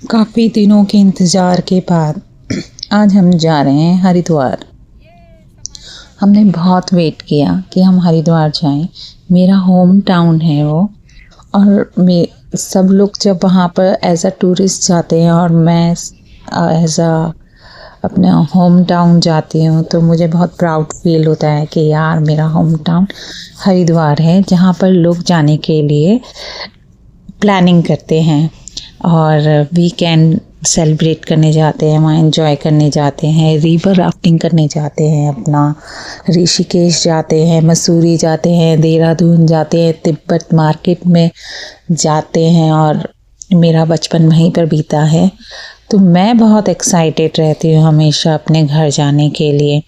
काफ़ी दिनों के इंतज़ार के बाद आज हम जा रहे हैं हरिद्वार। हमने बहुत वेट किया कि हम हरिद्वार जाएं। मेरा होम टाउन है वो, और सब लोग जब वहाँ पर एज़ अ टूरिस्ट जाते हैं और मैं एज़ अ अपने होम टाउन जाती हूँ, तो मुझे बहुत प्राउड फील होता है कि यार मेरा होम टाउन हरिद्वार है, जहाँ पर लोग जाने के लिए प्लानिंग करते हैं और वीकेंड सेलिब्रेट करने जाते हैं, वहाँ एंजॉय करने जाते हैं, रिवर राफ्टिंग करने जाते हैं, अपना ऋषिकेश जाते हैं, मसूरी जाते हैं, देहरादून जाते हैं, तिब्बत मार्केट में जाते हैं, और मेरा बचपन वहीं पर बीता है। तो मैं बहुत एक्साइटेड रहती हूँ हमेशा अपने घर जाने के लिए।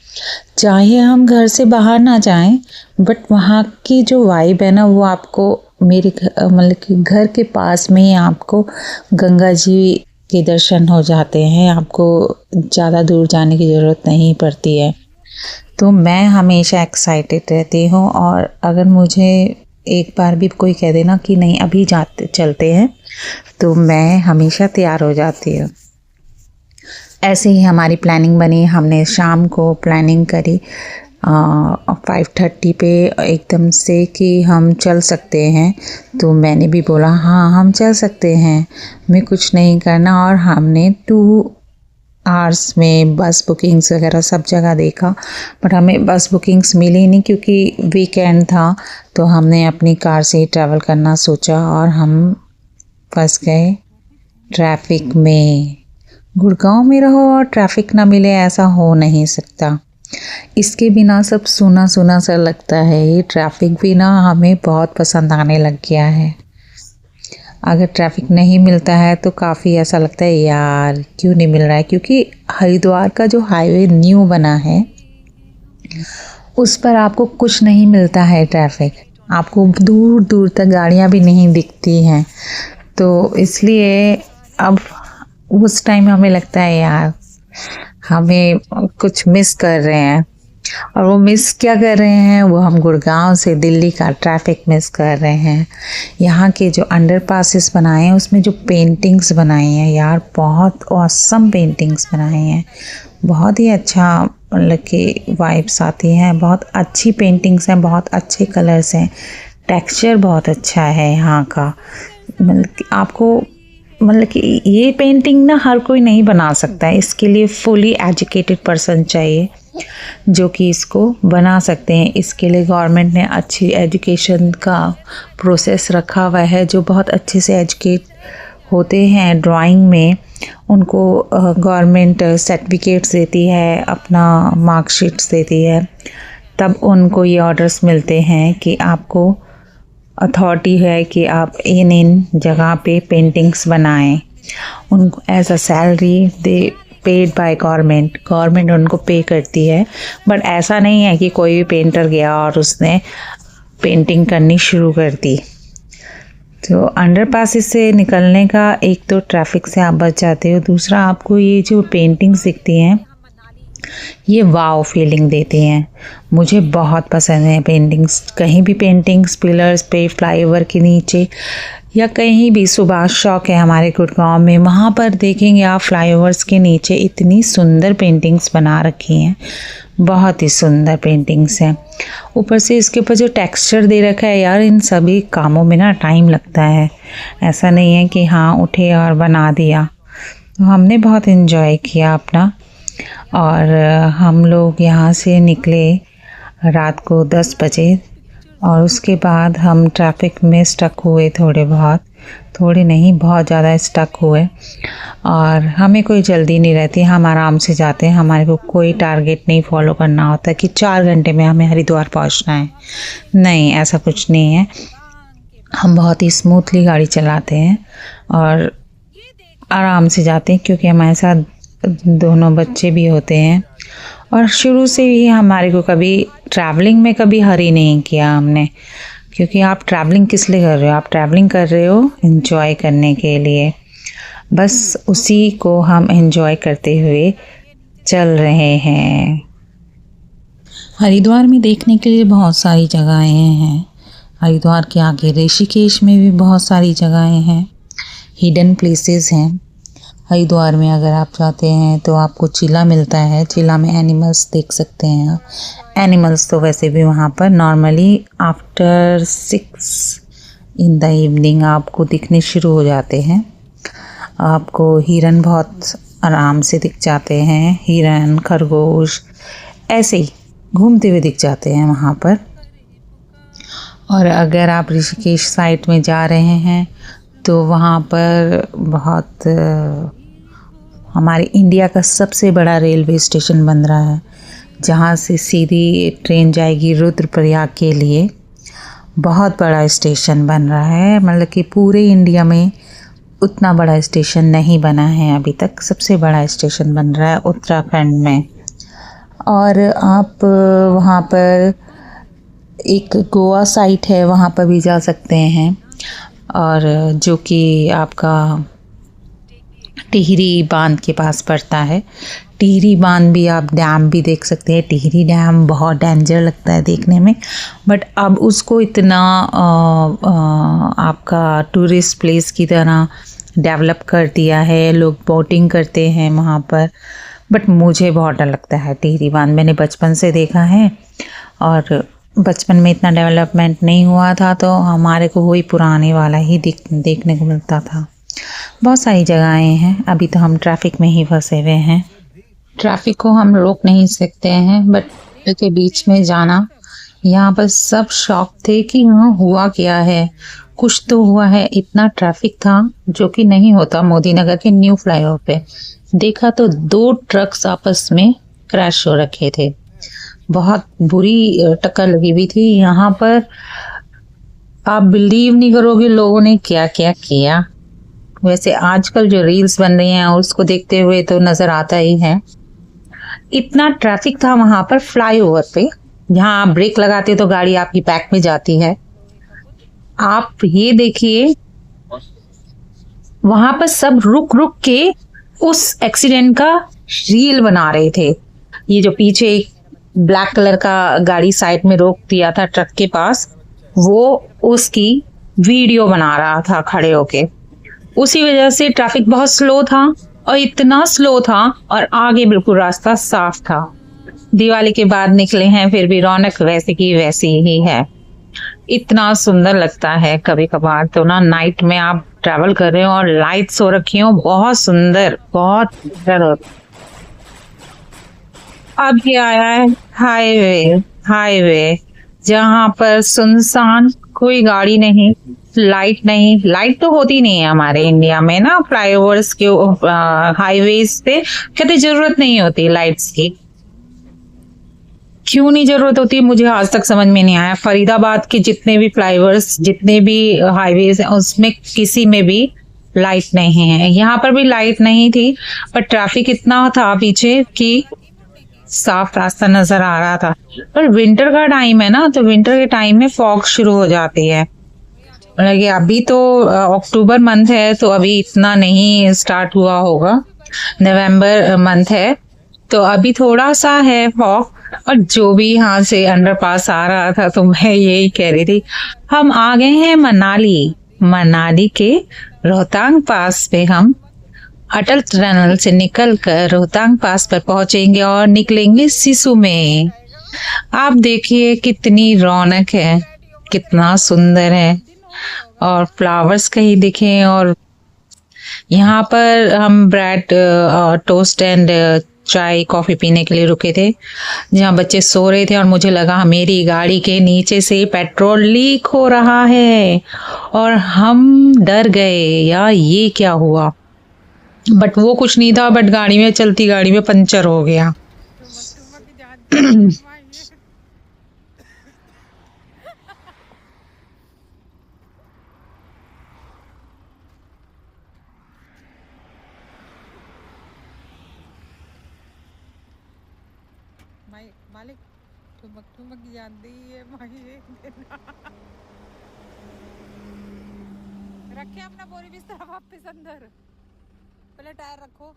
चाहे हम घर से बाहर ना जाएं, बट वहाँ की जो वाइब है ना, वो आपको मेरे मतलब कि घर के पास में ही आपको गंगा जी के दर्शन हो जाते हैं, आपको ज़्यादा दूर जाने की ज़रूरत नहीं पड़ती है। तो मैं हमेशा एक्साइटेड रहती हूँ, और अगर मुझे एक बार भी कोई कह देना कि नहीं अभी चलते हैं, तो मैं हमेशा तैयार हो जाती हूँ। ऐसे ही हमारी प्लानिंग बनी। हमने शाम को प्लानिंग करी 5:30 पे एकदम से कि हम चल सकते हैं। तो मैंने भी बोला हाँ हम चल सकते हैं, मैं कुछ नहीं करना। और हमने 2 आवर्स में बस बुकिंग्स वगैरह सब जगह देखा, बट हमें बस बुकिंग्स मिली नहीं क्योंकि वीकेंड था। तो हमने अपनी कार से ही ट्रैवल करना सोचा और हम फंस गए ट्रैफिक में। गुड़गांव में रहो और ट्रैफिक ना मिले, ऐसा हो नहीं सकता। इसके बिना सब सूना सूना सा लगता है। ये ट्रैफिक भी ना हमें बहुत पसंद आने लग गया है। अगर ट्रैफिक नहीं मिलता है तो काफ़ी ऐसा लगता है यार क्यों नहीं मिल रहा है, क्योंकि हरिद्वार का जो हाईवे न्यू बना है उस पर आपको कुछ नहीं मिलता है ट्रैफिक, आपको दूर दूर तक गाड़ियाँ भी नहीं दिखती हैं। तो इसलिए अब उस टाइम हमें लगता है यार हमें कुछ मिस कर रहे हैं। और वो मिस क्या कर रहे हैं, वो हम गुड़गांव से दिल्ली का ट्रैफिक मिस कर रहे हैं। यहाँ के जो अंडरपासेस बनाए हैं उसमें जो पेंटिंग्स बनाई हैं यार, बहुत ऑसम पेंटिंग्स बनाई हैं, बहुत ही अच्छा मतलब कि वाइब्स आती हैं। बहुत अच्छी पेंटिंग्स हैं, बहुत अच्छे कलर्स हैं, टेक्सचर बहुत अच्छा है यहाँ का। मतलब कि ये पेंटिंग ना हर कोई नहीं बना सकता है, इसके लिए फुली एजुकेटेड पर्सन चाहिए जो कि इसको बना सकते हैं। इसके लिए गवर्नमेंट ने अच्छी एजुकेशन का प्रोसेस रखा हुआ है। जो बहुत अच्छे से एजुकेट होते हैं ड्राइंग में, उनको गवर्नमेंट सर्टिफिकेट्स देती है, अपना मार्कशीट्स देती है, तब उनको ये ऑर्डर्स मिलते हैं कि आपको अथॉरिटी है कि आप इन जगह पे पेंटिंग्स बनाएं। उनको as a salary they paid by government उनको पे करती है। बट ऐसा नहीं है कि कोई भी पेंटर गया और उसने पेंटिंग करनी शुरू कर दी। तो अंडरपास से निकलने का एक तो ट्रैफिक से आप बच जाते हो, दूसरा आपको ये जो पेंटिंग्स दिखती हैं ये वाव फीलिंग देती हैं। मुझे बहुत पसंद है पेंटिंग्स। कहीं भी पेंटिंग्स पिलर्स पे, फ्लाईओवर के नीचे, या कहीं भी सुभाष चौक है हमारे गुड़गांव में, वहाँ पर देखेंगे आप फ्लाईओवर्स के नीचे इतनी सुंदर पेंटिंग्स बना रखी हैं, बहुत ही सुंदर पेंटिंग्स हैं। ऊपर से इसके ऊपर जो टेक्सचर दे रखा है यार, इन सभी कामों में ना टाइम लगता है, ऐसा नहीं है कि हाँ उठे और बना दिया। तो हमने बहुत इन्जॉय किया अपना। और हम लोग यहाँ से निकले रात को 10 बजे, और उसके बाद हम ट्रैफिक में स्टक हुए, थोड़े नहीं बहुत ज़्यादा स्टक हुए। और हमें कोई जल्दी नहीं रहती, हम आराम से जाते हैं, हमारे को कोई टारगेट नहीं फॉलो करना होता कि 4 घंटे में हमें हरिद्वार पहुँचना है। नहीं, ऐसा कुछ नहीं है। हम बहुत ही स्मूथली गाड़ी चलाते हैं और आराम से जाते हैं, क्योंकि हमारे साथ दोनों बच्चे भी होते हैं। और शुरू से ही हमारे को कभी ट्रैवलिंग में कभी हरी नहीं किया हमने, क्योंकि आप ट्रैवलिंग किस लिए कर रहे हो, आप ट्रैवलिंग कर रहे हो एंजॉय करने के लिए। बस उसी को हम एंजॉय करते हुए चल रहे हैं। हरिद्वार में देखने के लिए बहुत सारी जगहें हैं। हरिद्वार के आगे ऋषिकेश में भी बहुत सारी जगहें हैं, हिडन प्लेसेस हैं। हरिद्वार में अगर आप जाते हैं तो आपको चिला मिलता है, चिला में एनिमल्स देख सकते हैं आप। एनिमल्स तो वैसे भी वहाँ पर normally after 6 in the evening आपको दिखने शुरू हो जाते हैं। आपको हिरन बहुत आराम से दिख जाते हैं, हिरन, खरगोश ऐसे ही घूमते हुए दिख जाते हैं वहाँ पर। और अगर आप ऋषिकेश साइड में जा रहे हैं तो वहाँ पर बहुत हमारे इंडिया का सबसे बड़ा रेलवे स्टेशन बन रहा है, जहाँ से सीधी ट्रेन जाएगी रुद्रप्रयाग के लिए। बहुत बड़ा स्टेशन बन रहा है, मतलब कि पूरे इंडिया में उतना बड़ा स्टेशन नहीं बना है अभी तक। सबसे बड़ा स्टेशन बन रहा है उत्तराखंड में। और आप वहाँ पर एक गोवा साइट है, वहाँ पर भी जा सकते हैं। और जो कि आपका टिहरी बांध के पास पड़ता है। टिहरी बांध भी आप डैम भी देख सकते हैं। टिहरी डैम बहुत डेंजर लगता है देखने में, बट अब उसको इतना आपका टूरिस्ट प्लेस की तरह डेवलप कर दिया है। लोग बोटिंग करते हैं वहाँ पर, बट मुझे बहुत डर लगता है टिहरी बांध। मैंने बचपन से देखा है और बचपन में इतना डेवलपमेंट नहीं हुआ था, तो हमारे को वही पुराने वाला ही देखने को मिलता था। बहुत सारी जगहें हैं, अभी तो हम ट्रैफिक में ही फंसे हुए हैं। ट्रैफिक को हम रोक नहीं सकते हैं, बट के बीच में जाना, यहाँ पर सब शॉक थे कि यहाँ हुआ क्या है, कुछ तो हुआ है। इतना ट्रैफिक था जो कि नहीं होता मोदी नगर के न्यू फ्लाईओवर पे। देखा तो 2 ट्रक्स आपस में क्रैश हो रखे थे, बहुत बुरी टक्कर लगी हुई थी यहाँ पर। आप बिलीव नहीं करोगे लोगों ने क्या क्या किया। वैसे आजकल जो रील्स बन रही हैं उसको देखते हुए तो नजर आता ही है। इतना ट्रैफिक था वहां पर फ्लाईओवर पे, जहां आप ब्रेक लगाते तो गाड़ी आपकी बैक में जाती है। आप ये देखिए वहां पर सब रुक रुक के उस एक्सीडेंट का रील बना रहे थे। ये जो पीछे ब्लैक कलर का गाड़ी साइड में रोक दिया था ट्रक के पास, वो उसकी वीडियो बना रहा था खड़े होके। उसी वजह से ट्रैफिक बहुत स्लो था, और इतना स्लो था और आगे बिल्कुल रास्ता साफ था। दिवाली के बाद निकले हैं, फिर भी रौनक वैसे की वैसी ही है। इतना सुंदर लगता है कभी कभार तो ना, नाइट में आप ट्रैवल कर रहे हो और लाइट्स हो रखी हो, बहुत सुंदर, बहुत सुंदर। अब ये आया है हाईवे। हाईवे जहाँ पर सुनसान, कोई गाड़ी नहीं, लाइट नहीं। लाइट तो होती नहीं है हमारे इंडिया में ना, फ्लाईओवर्स के हाईवेज पे कहते जरूरत नहीं होती लाइट्स की। क्यों नहीं जरूरत होती मुझे आज तक समझ में नहीं आया। फरीदाबाद के जितने भी फ्लाईओवर्स, जितने भी हाईवेज हैं, उसमें किसी में भी लाइट नहीं है। यहाँ पर भी लाइट नहीं थी, पर ट्रैफिक इतना था पीछे कि साफ रास्ता नजर आ रहा था। पर विंटर का टाइम है ना, तो विंटर के टाइम में फॉग शुरू हो जाती है। लगे अभी तो अक्टूबर मंथ है, तो अभी इतना नहीं स्टार्ट हुआ होगा। नवंबर मंथ है, तो अभी थोड़ा सा है फॉग। और जो भी यहाँ से अंडरपास आ रहा था, तो मैं यही कह रही थी, हम आ गए हैं मनाली। मनाली के रोहतांग पास पे हम अटल टनल से निकलकर रोहतांग पास पर पहुंचेंगे और निकलेंगे सिसु में। आप देखिए कितनी रौनक है, कितना सुंदर है, और फ्लावर्स कहीं दिखे। और यहाँ पर हम ब्रेड टोस्ट एंड चाय कॉफी पीने के लिए रुके थे, जहाँ बच्चे सो रहे थे और मुझे लगा मेरी गाड़ी के नीचे से पेट्रोल लीक हो रहा है और हम डर गए, या ये क्या हुआ। बट वो कुछ नहीं था, बट गाड़ी में, चलती गाड़ी में पंचर हो गया। मालिक ठुमक ठुमक ਜਾਂਦੀ है माही रखे अपना बोरी बिस्तर वापस अंदर, पहले टायर रखो।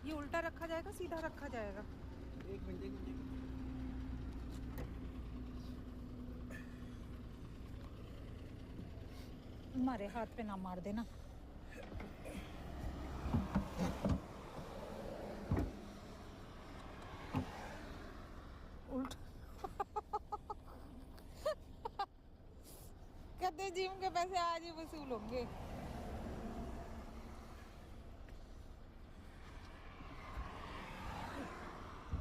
ये उल्टा रखा जाएगा, सीधा रखा जाएगा? एक मिनट तुम्हारे हाथ पे ना मार देना। उल्ट कहते जिम के पैसे आज ही वसूल होंगे।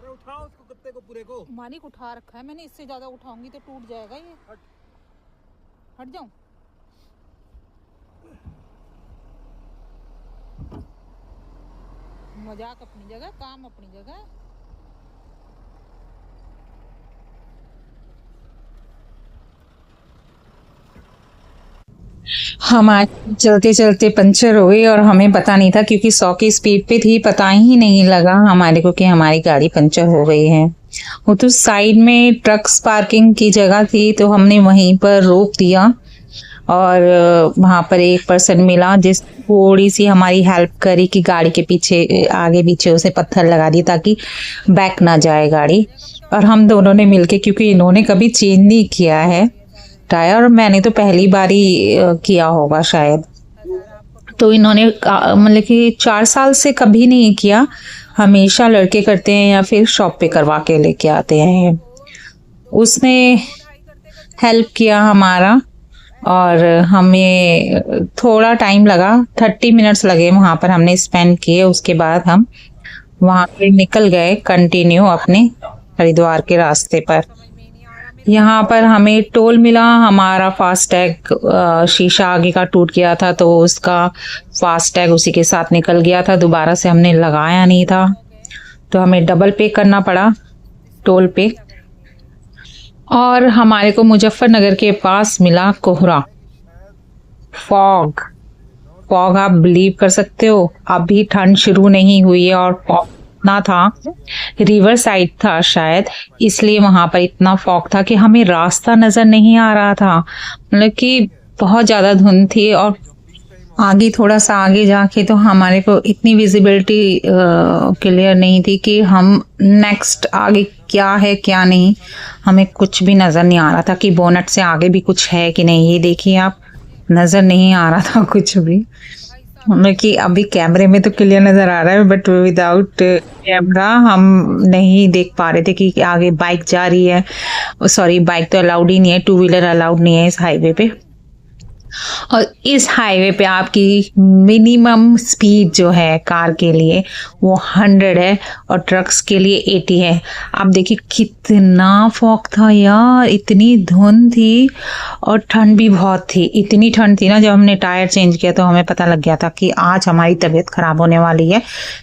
उठाओ उसको, कुत्ते को पूरे को। मालिक उठा रखा है मैंने, इससे ज्यादा उठाऊंगी तो टूट जाएगा ये। हट जाऊं? मजाक अपनी जगह, काम अपनी जगह। हमारे चलते चलते पंचर हो गई और हमें पता नहीं था, क्योंकि 100 की स्पीड पे थी, पता ही नहीं लगा हमारे को कि हमारी गाड़ी पंचर हो गई है। वो तो साइड में ट्रक्स पार्किंग की जगह थी, तो हमने वहीं पर रोक दिया और वहाँ पर एक पर्सन मिला जिस थोड़ी सी हमारी हेल्प करी कि गाड़ी के पीछे आगे पीछे उसे पत्थर लगा दिए ताकि बैक ना जाए गाड़ी। और हम दोनों ने मिलके, क्योंकि इन्होंने कभी चेंज नहीं किया है टायर, मैंने तो पहली बार ही किया होगा शायद, तो इन्होंने मतलब कि 4 साल से कभी नहीं किया, हमेशा लड़के करते हैं या फिर शॉप पे करवा के लेके आते हैं। उसने हेल्प किया हमारा और हमें थोड़ा टाइम लगा, 30 मिनट्स लगे वहाँ पर हमने स्पेंड किए। उसके बाद हम वहाँ पे निकल गए कंटिन्यू अपने हरिद्वार के रास्ते पर। यहाँ पर हमें टोल मिला, हमारा फास्टैग शीशा आगे का टूट गया था तो उसका फास्टैग उसी के साथ निकल गया था, दोबारा से हमने लगाया नहीं था तो हमें डबल पे करना पड़ा टोल पे। और हमारे को मुजफ्फरनगर के पास मिला कोहरा, फॉग। फॉग आप बिलीव कर सकते हो, अभी ठंड शुरू नहीं हुई है और फॉग इतना था, रिवर साइड था शायद, इसलिए वहां पर इतना फॉग था कि हमें रास्ता नजर नहीं आ रहा था। मतलब कि बहुत ज्यादा धुंध थी और आगे थोड़ा सा आगे जाके तो हमारे को इतनी विजिबिलिटी क्लियर नहीं थी कि हम नेक्स्ट आगे क्या है क्या नहीं, हमें कुछ भी नज़र नहीं आ रहा था कि बोनट से आगे भी कुछ है कि नहीं। ये देखिए आप, नज़र नहीं आ रहा था कुछ भी। मतलब कि अभी कैमरे में तो क्लियर नज़र आ रहा है बट विदाउट कैमरा हम नहीं देख पा रहे थे कि आगे बाइक जा रही है। सॉरी, बाइक तो अलाउड ही नहीं है, 2 व्हीलर अलाउड नहीं है इस हाईवे पे। और इस हाईवे पे आपकी मिनिमम स्पीड जो है कार के लिए वो 100 है और ट्रक्स के लिए 80 है। आप देखिए कितना फॉग था यार, इतनी धुंध थी और ठंड भी बहुत थी। इतनी ठंड थी ना, जब हमने टायर चेंज किया तो हमें पता लग गया था कि आज हमारी तबीयत खराब होने वाली है,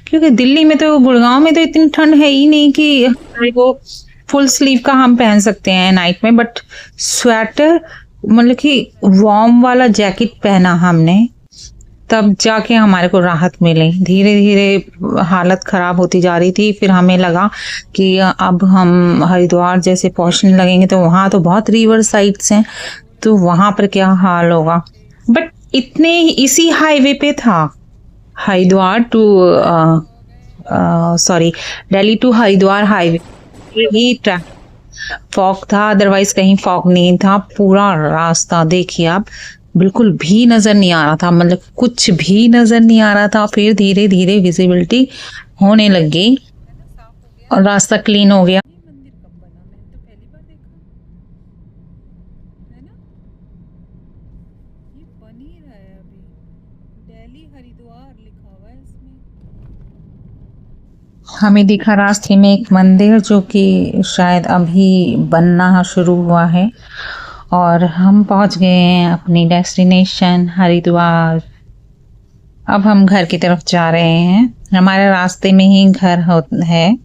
क्योंकि दिल्ली में तो, गुड़गांव में तो इतनी ठंड है ही नहीं कि वो फुल स्लीव का हम पहन सकते हैं नाइट में, बट स्वेटर मतलब कि वार्म वाला जैकेट पहना हमने, तब जाके हमारे को राहत मिली। धीरे धीरे हालत खराब होती जा रही थी, फिर हमें लगा कि अब हम हरिद्वार जैसे पहुंचने लगेंगे तो वहाँ तो बहुत रिवर साइड्स हैं, तो वहाँ पर क्या हाल होगा। बट इतने इसी हाईवे पे था, Haridwar to sorry Delhi to Haridwar highway, यही फॉग था, अदरवाइज कहीं फॉग नहीं था। पूरा रास्ता देखिए आप, बिल्कुल भी नजर नहीं आ रहा था, मतलब कुछ भी नजर नहीं आ रहा था। फिर धीरे धीरे विजिबिलिटी होने लग गई और रास्ता क्लीन हो गया। मंदिर कब बना? मैंने तो पहली बार देखा है ना, ये बन ही रहा है अभी। दिल्ली हरिद्वार लिखा हुआ है इसमें। हमें दिखा रास्ते में एक मंदिर जो कि शायद अभी बनना शुरू हुआ है और हम पहुंच गए हैं अपनी डेस्टिनेशन हरिद्वार। अब हम घर की तरफ जा रहे हैं। हमारे रास्ते में ही घर है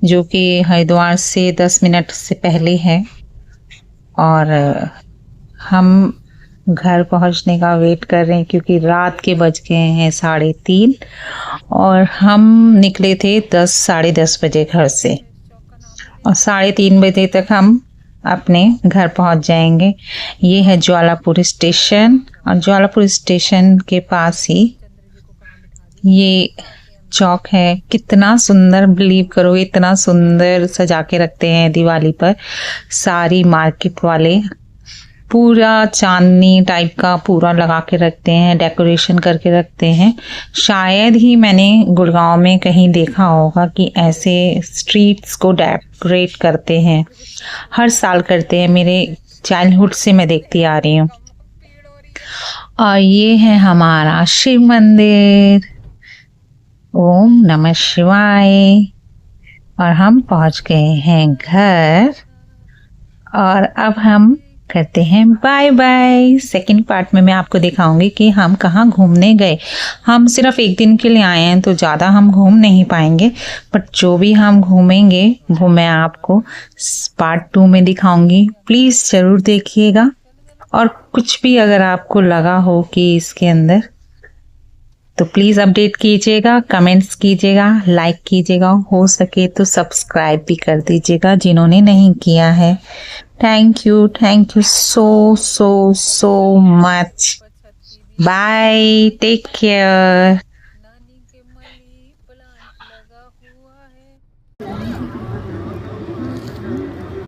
जो कि हरिद्वार से 10 मिनट से पहले है और हम घर पहुंचने का वेट कर रहे हैं क्योंकि रात के बज गए हैं 3:30 और हम निकले थे 10 साढ़े 10 बजे घर से और 3:30 बजे तक हम अपने घर पहुंच जाएंगे। ये है ज्वालापुर स्टेशन और ज्वालापुर स्टेशन के पास ही ये चौक है। कितना सुंदर, बिलीव करो, इतना सुंदर सजा के रखते हैं दिवाली पर सारी मार्केट वाले। पूरा चांदनी टाइप का पूरा लगा के रखते हैं, डेकोरेशन करके रखते हैं। शायद ही मैंने गुड़गांव में कहीं देखा होगा कि ऐसे स्ट्रीट्स को डेकोरेट करते हैं। हर साल करते हैं, मेरे चाइल्डहुड से मैं देखती आ रही हूँ। और ये है हमारा शिव मंदिर। ओम नमः शिवाय। और हम पहुंच गए हैं घर और अब हम करते हैं बाय बाय। सेकंड पार्ट में मैं आपको दिखाऊंगी कि हम कहाँ घूमने गए। हम सिर्फ एक दिन के लिए आए हैं तो ज़्यादा हम घूम नहीं पाएंगे, बट जो भी हम घूमेंगे वो मैं आपको पार्ट 2 में दिखाऊंगी। प्लीज़ ज़रूर देखिएगा। और कुछ भी अगर आपको लगा हो कि इसके अंदर, तो प्लीज़ अपडेट कीजिएगा, कमेंट्स कीजिएगा, लाइक कीजिएगा, हो सके तो सब्सक्राइब भी कर दीजिएगा जिन्होंने नहीं किया है। Thank you so much. Bye, take care. नानी के मनी प्लांट लगा हुआ है।